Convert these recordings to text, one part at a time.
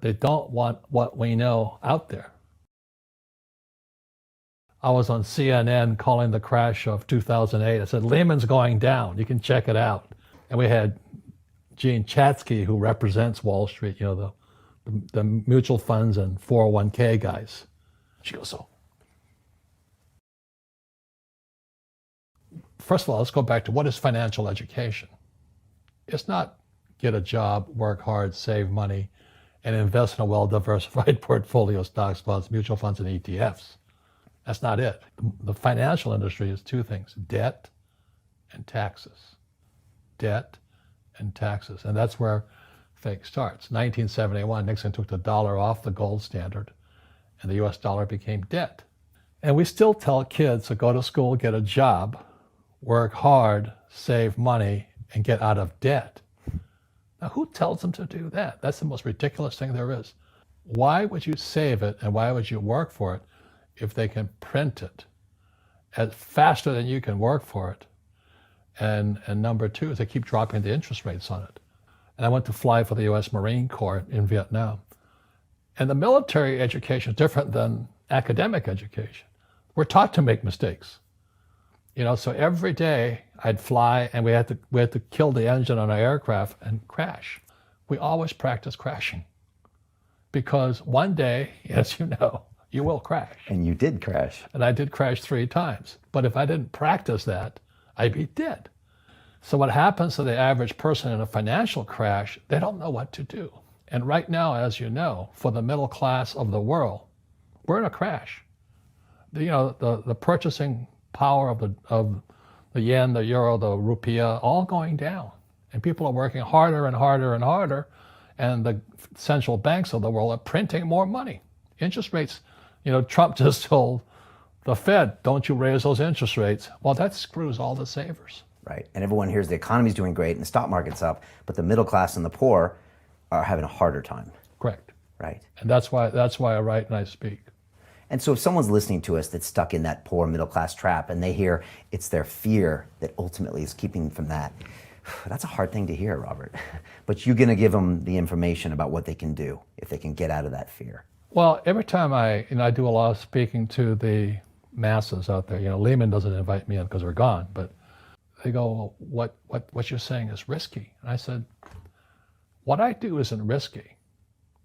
They don't want what we know out there. I was on CNN calling the crash of 2008. I said, Lehman's going down. You can check it out. And we had Gene Chatsky, who represents Wall Street, the mutual funds and 401k guys. She goes, so. First of all, let's go back to what is financial education? It's not get a job, work hard, save money, and invest in a well-diversified portfolio of stocks, bonds, mutual funds, and ETFs. That's not it. The financial industry is two things: debt and taxes. Debt and taxes. And that's where fake starts. 1971, Nixon took the dollar off the gold standard, and the US dollar became debt. And we still tell kids to go to school, get a job, work hard, save money, and get out of debt. Now, who tells them to do that? That's the most ridiculous thing there is. Why would you save it and why would you work for it if they can print it faster than you can work for it? And number two is they keep dropping the interest rates on it. And I went to fly for the US Marine Corps in Vietnam. And the military education is different than academic education. We're taught to make mistakes. So every day I'd fly and we had to kill the engine on our aircraft and crash. We always practice crashing because one day, as you know, you will crash. And you did crash. And I did crash 3 times. But if I didn't practice that, I'd be dead. So what happens to the average person in a financial crash, they don't know what to do. And right now, as you know, for the middle class of the world, we're in a crash. The purchasing power of the yen, the euro, the rupiah, all going down. And people are working harder and harder and harder. And the central banks of the world are printing more money. Interest rates, Trump just told the Fed, don't you raise those interest rates. Well, that screws all the savers. Right. And everyone hears the economy's doing great and the stock market's up, but the middle class and the poor are having a harder time. Correct. Right. And that's why I write and I speak. And so if someone's listening to us that's stuck in that poor middle class trap and they hear it's their fear that ultimately is keeping them from that, that's a hard thing to hear, Robert. But you're going to give them the information about what they can do if they can get out of that fear. Well, every time I do a lot of speaking to the masses out there, Lehman doesn't invite me in because they're gone, but they go, what you're saying is risky. And I said, what I do isn't risky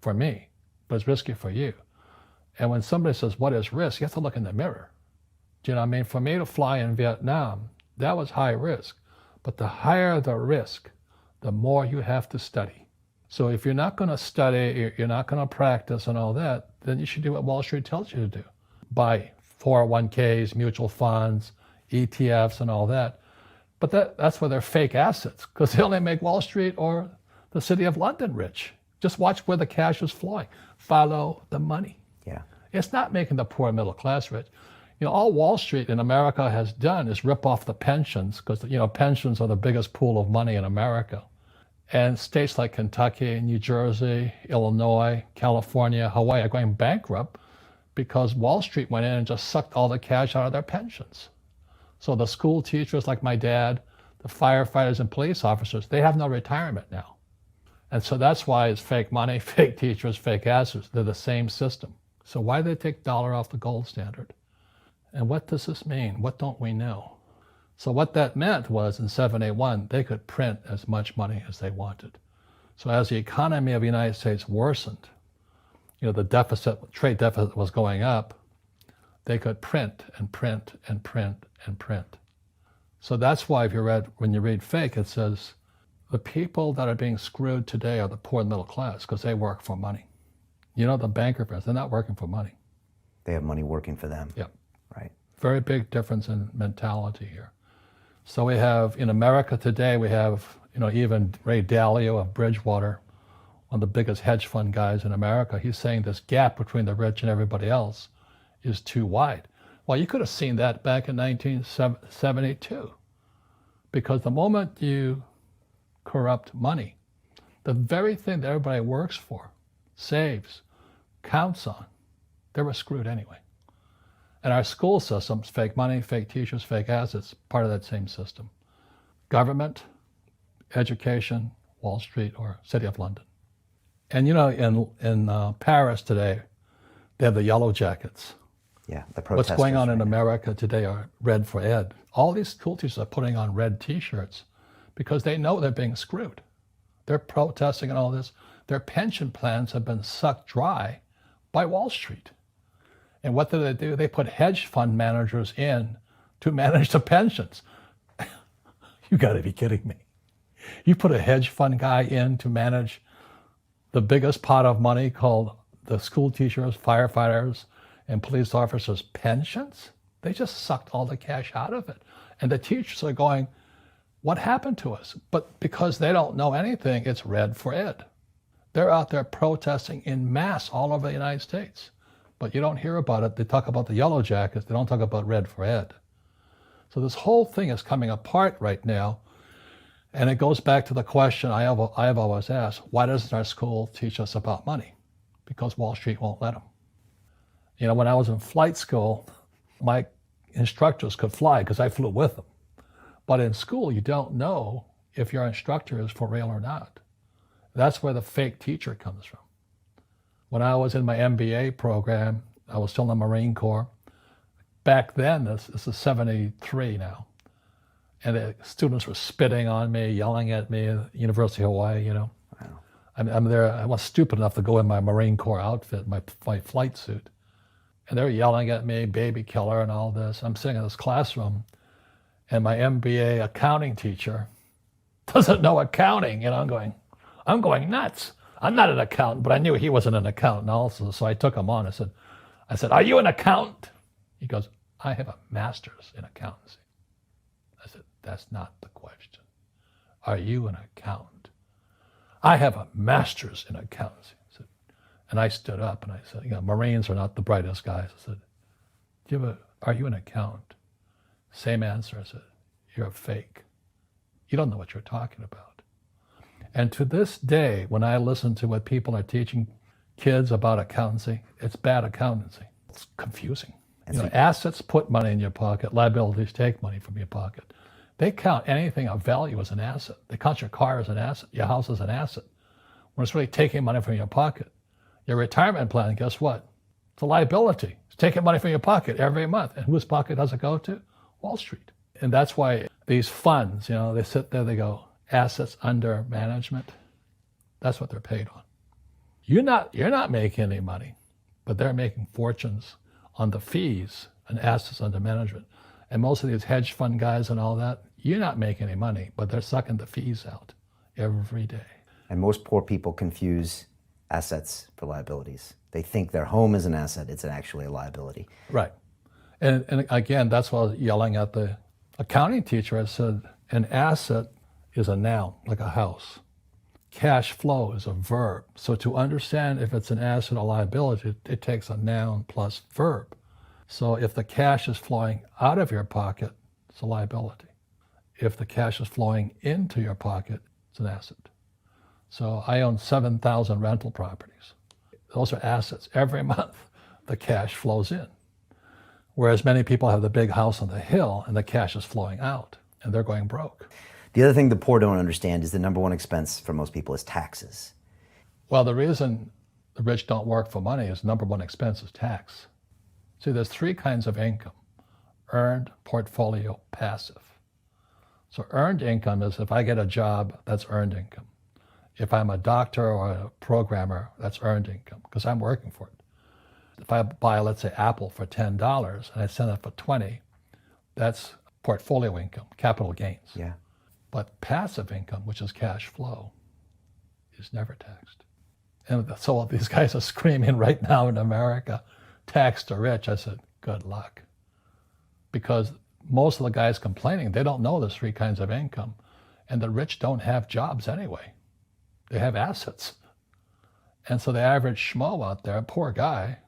for me, but it's risky for you. And when somebody says, what is risk? You have to look in the mirror. Do you know what I mean? For me to fly in Vietnam, that was high risk. But the higher the risk, the more you have to study. So if you're not going to study, you're not going to practice and all that, then you should do what Wall Street tells you to do. Buy 401ks, mutual funds, ETFs and all that. But that's where they're fake assets, because they only make Wall Street or the City of London rich. Just watch where the cash is flowing. Follow the money. Yeah. It's not making the poor middle class rich. All Wall Street in America has done is rip off the pensions, because pensions are the biggest pool of money in America. And states like Kentucky, New Jersey, Illinois, California, Hawaii are going bankrupt because Wall Street went in and just sucked all the cash out of their pensions. So the school teachers like my dad, the firefighters and police officers, they have no retirement now. And so that's why it's fake money, fake teachers, fake assets. They're the same system. So why do they take dollar off the gold standard? And what does this mean? What don't we know? So what that meant was in 781, they could print as much money as they wanted. So as the economy of the United States worsened, the trade deficit was going up, they could print and print and print and print. So that's why when you read fake, it says the people that are being screwed today are the poor middle class because they work for money. The banker friends, they're not working for money. They have money working for them. Yep. Right. Very big difference in mentality here. So we have, in America today, we have, even Ray Dalio of Bridgewater, one of the biggest hedge fund guys in America. He's saying this gap between the rich and everybody else is too wide. Well, you could have seen that back in 1972, because the moment you corrupt money, the very thing that everybody works for, saves, counts on, they were screwed anyway. And our school systems, fake money, fake teachers, fake assets, part of that same system. Government, education, Wall Street, or City of London. And in Paris today, they have the yellow jackets. Yeah, the What's protesters. going on in right now. America today are red for ed. All these school teachers are putting on red T-shirts because they know they're being screwed. They're protesting and all this. Their pension plans have been sucked dry by Wall Street. And what do? They put hedge fund managers in to manage the pensions. You got to be kidding me. You put a hedge fund guy in to manage the biggest pot of money called the school teachers, firefighters, and police officers' pensions? They just sucked all the cash out of it. And the teachers are going, what happened to us? But because they don't know anything, it's red for ed. They're out there protesting in mass all over the United States. But you don't hear about it. They talk about the yellow jackets. They don't talk about red for ed. So this whole thing is coming apart right now. And it goes back to the question I have always asked, why doesn't our school teach us about money? Because Wall Street won't let them. When I was in flight school, my instructors could fly because I flew with them. But in school, you don't know if your instructor is for real or not. That's where the fake teacher comes from. When I was in my MBA program, I was still in the Marine Corps. Back then, this is 73 now. And the students were spitting on me, yelling at me at the University of Hawaii, Wow. I'm there. I was stupid enough to go in my Marine Corps outfit, my flight suit. And they were yelling at me, baby killer and all this. I'm sitting in this classroom, and my MBA accounting teacher doesn't know accounting. I'm going nuts. I'm not an accountant, but I knew he wasn't an accountant also. So I took him on. I said, are you an accountant? He goes, I have a master's in accountancy. I said, that's not the question. Are you an accountant? I have a master's in accountancy. And I stood up and I said, Marines are not the brightest guys. I said, are you an accountant? Same answer. I said, you're a fake. You don't know what you're talking about. And to this day, when I listen to what people are teaching kids about accountancy, it's bad accountancy. It's confusing. Assets put money in your pocket, liabilities take money from your pocket. They count anything of value as an asset. They count your car as an asset, your house as an asset. When it's really taking money from your pocket. Your retirement plan, guess what? It's a liability. It's taking money from your pocket every month. And whose pocket does it go to? Wall Street. And that's why these funds, they sit there, they go, assets under management. That's what they're paid on. You're not making any money, but they're making fortunes on the fees and assets under management. And most of these hedge fund guys and all that, you're not making any money, but they're sucking the fees out every day. And most poor people confuse assets for liabilities. They think their home is an asset. It's actually a liability. Right. And again, that's why I was yelling at the accounting teacher. I said, an asset is a noun, like a house. Cash flow is a verb. So to understand if it's an asset or liability, it takes a noun plus verb. So if the cash is flowing out of your pocket, it's a liability. If the cash is flowing into your pocket, it's an asset. So I own 7,000 rental properties. Those are assets. Every month, the cash flows in. Whereas many people have the big house on the hill and the cash is flowing out and they're going broke. The other thing the poor don't understand is the number one expense for most people is taxes. Well, the reason the rich don't work for money is number one expense is tax. See, there's three kinds of income: earned, portfolio, passive. So earned income is if I get a job, that's earned income. If I'm a doctor or a programmer, that's earned income because I'm working for it. If I buy, let's say, Apple for $10 and I sell it for $20, that's portfolio income, capital gains. Yeah. But passive income, which is cash flow, is never taxed. And so these guys are screaming right now in America, tax the rich. I said, good luck. Because most of the guys complaining, they don't know there's three kinds of income. And the rich don't have jobs anyway. They have assets. And so the average schmo out there, poor guy,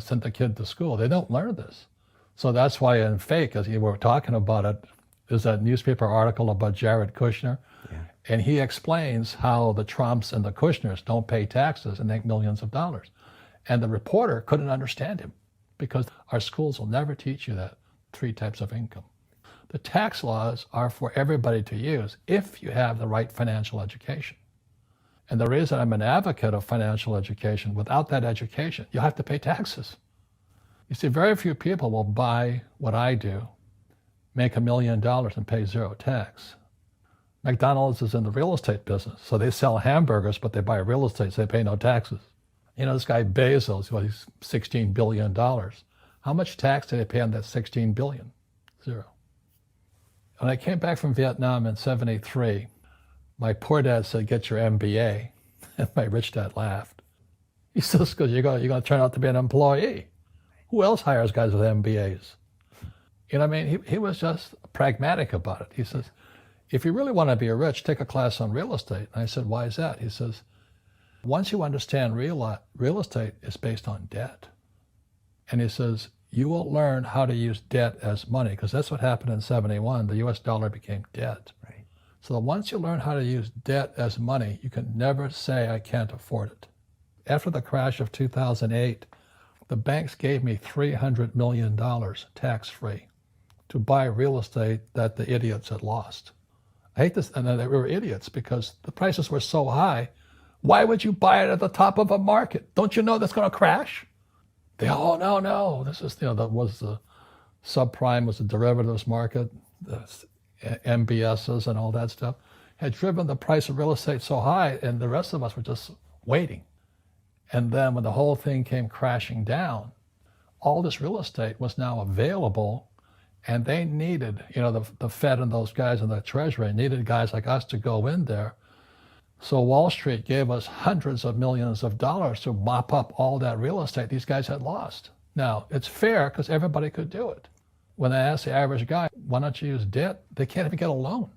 sent the kid to school. They don't learn this. So that's why in Fake, as you were talking about it, there's that newspaper article about Jared Kushner. Yeah. And he explains how the Trumps and the Kushners don't pay taxes and make millions of dollars. And the reporter couldn't understand him because our schools will never teach you that three types of income. The tax laws are for everybody to use if you have the right financial education. And the reason I'm an advocate of financial education, without that education, you have to pay taxes. You see, very few people will buy what I do, make $1 million and pay zero tax. McDonald's is in the real estate business, so they sell hamburgers, but they buy real estate, so they pay no taxes. You know, this guy Bezos, well, he's $16 billion. How much tax did they pay on that $16 billion? Zero. When I came back from Vietnam in '73, my poor dad said, get your MBA. And my rich dad laughed. He says, because you're going to turn out to be an employee. Who else hires guys with MBAs? You know what I mean? He was just pragmatic about it. He says, if you really want to be rich, take a class on real estate. And I said, why is that? He says, once you understand real estate is based on debt. And he says, you will learn how to use debt as money, because that's what happened in '71. The US dollar became debt. Right. So once you learn how to use debt as money, you can never say, I can't afford it. After the crash of 2008, the banks gave me $300 million tax-free to buy real estate that the idiots had lost. I hate this, and they were idiots because the prices were so high. Why would you buy it at the top of a market? Don't you know that's going to crash? They, oh, no. This is, that was the subprime, was the derivatives market, the MBSs and all that stuff, had driven the price of real estate so high, and the rest of us were just waiting. And then when the whole thing came crashing down, all this real estate was now available, and they needed, the Fed and those guys in the Treasury needed guys like us to go in there. So Wall Street gave us hundreds of millions of dollars to mop up all that real estate these guys had lost. Now, it's fair because everybody could do it. When I ask the average guy, why don't you use debt? They can't even get a loan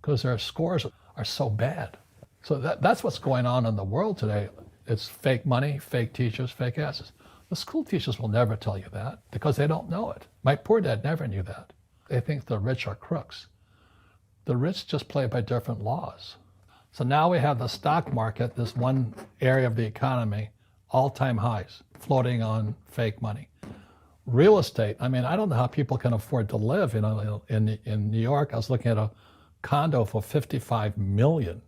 because their scores are so bad. So that's what's going on in the world today. It's fake money, fake teachers, fake assets. The school teachers will never tell you that because they don't know it. My poor dad never knew that. They think the rich are crooks. The rich just play by different laws. So now we have the stock market, this one area of the economy, all-time highs, floating on fake money. Real estate, I don't know how people can afford to live. In New York, I was looking at a condo for $55 million.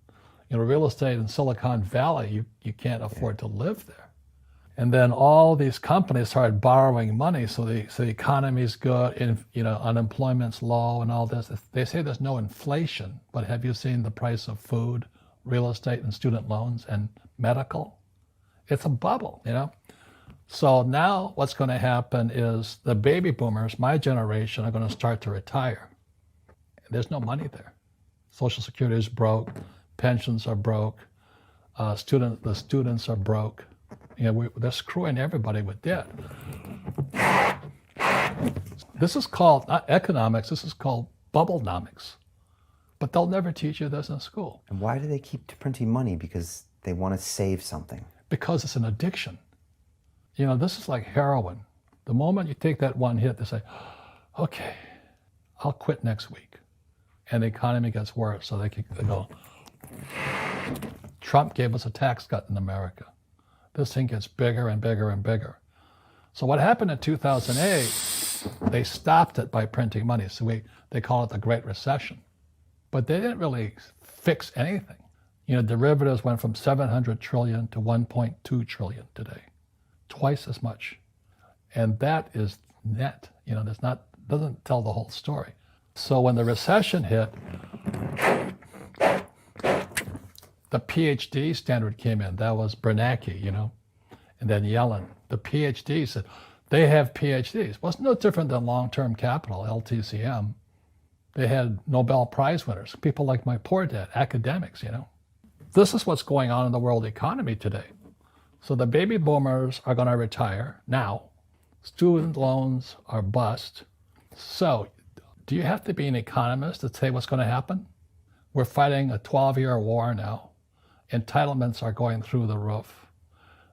Real estate in Silicon Valley, you can't afford to live there. And then all these companies started borrowing money, so the economy's good, and unemployment's low and all this. They say there's no inflation, but have you seen the price of food, real estate, and student loans and medical? It's a bubble, So now what's going to happen is the baby boomers, my generation, are going to start to retire. There's no money there. Social Security is broke, pensions are broke, the students are broke. They're screwing everybody with debt. This is called, not economics, this is called bubblenomics. But they'll never teach you this in school. And why do they keep printing money? Because they want to save something. Because it's an addiction. This is like heroin. The moment you take that one hit, they say, okay, I'll quit next week. And the economy gets worse, so they go, Trump gave us a tax cut in America. This thing gets bigger and bigger and bigger. So what happened in 2008, they stopped it by printing money. So they call it the Great Recession. But they didn't really fix anything. Derivatives went from 700 trillion to 1.2 trillion today, twice as much. And that is net. Doesn't tell the whole story. So when the recession hit, the PhD standard came in. That was Bernanke, and then Yellen. The PhD said, they have PhDs. Well, it's no different than long-term capital, LTCM. They had Nobel Prize winners, people like my poor dad, academics, This is what's going on in the world economy today. So the baby boomers are going to retire now. Student loans are bust. So do you have to be an economist to say what's going to happen? We're fighting a 12-year war now. Entitlements are going through the roof.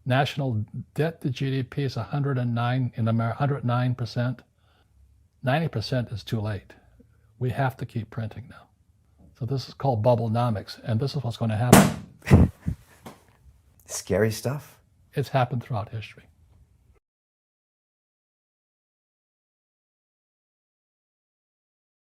National debt to GDP is 109 in America, 109%. 90% is too late. We have to keep printing now. So this is called bubblenomics, and this is what's going to happen. Scary stuff. It's happened throughout history.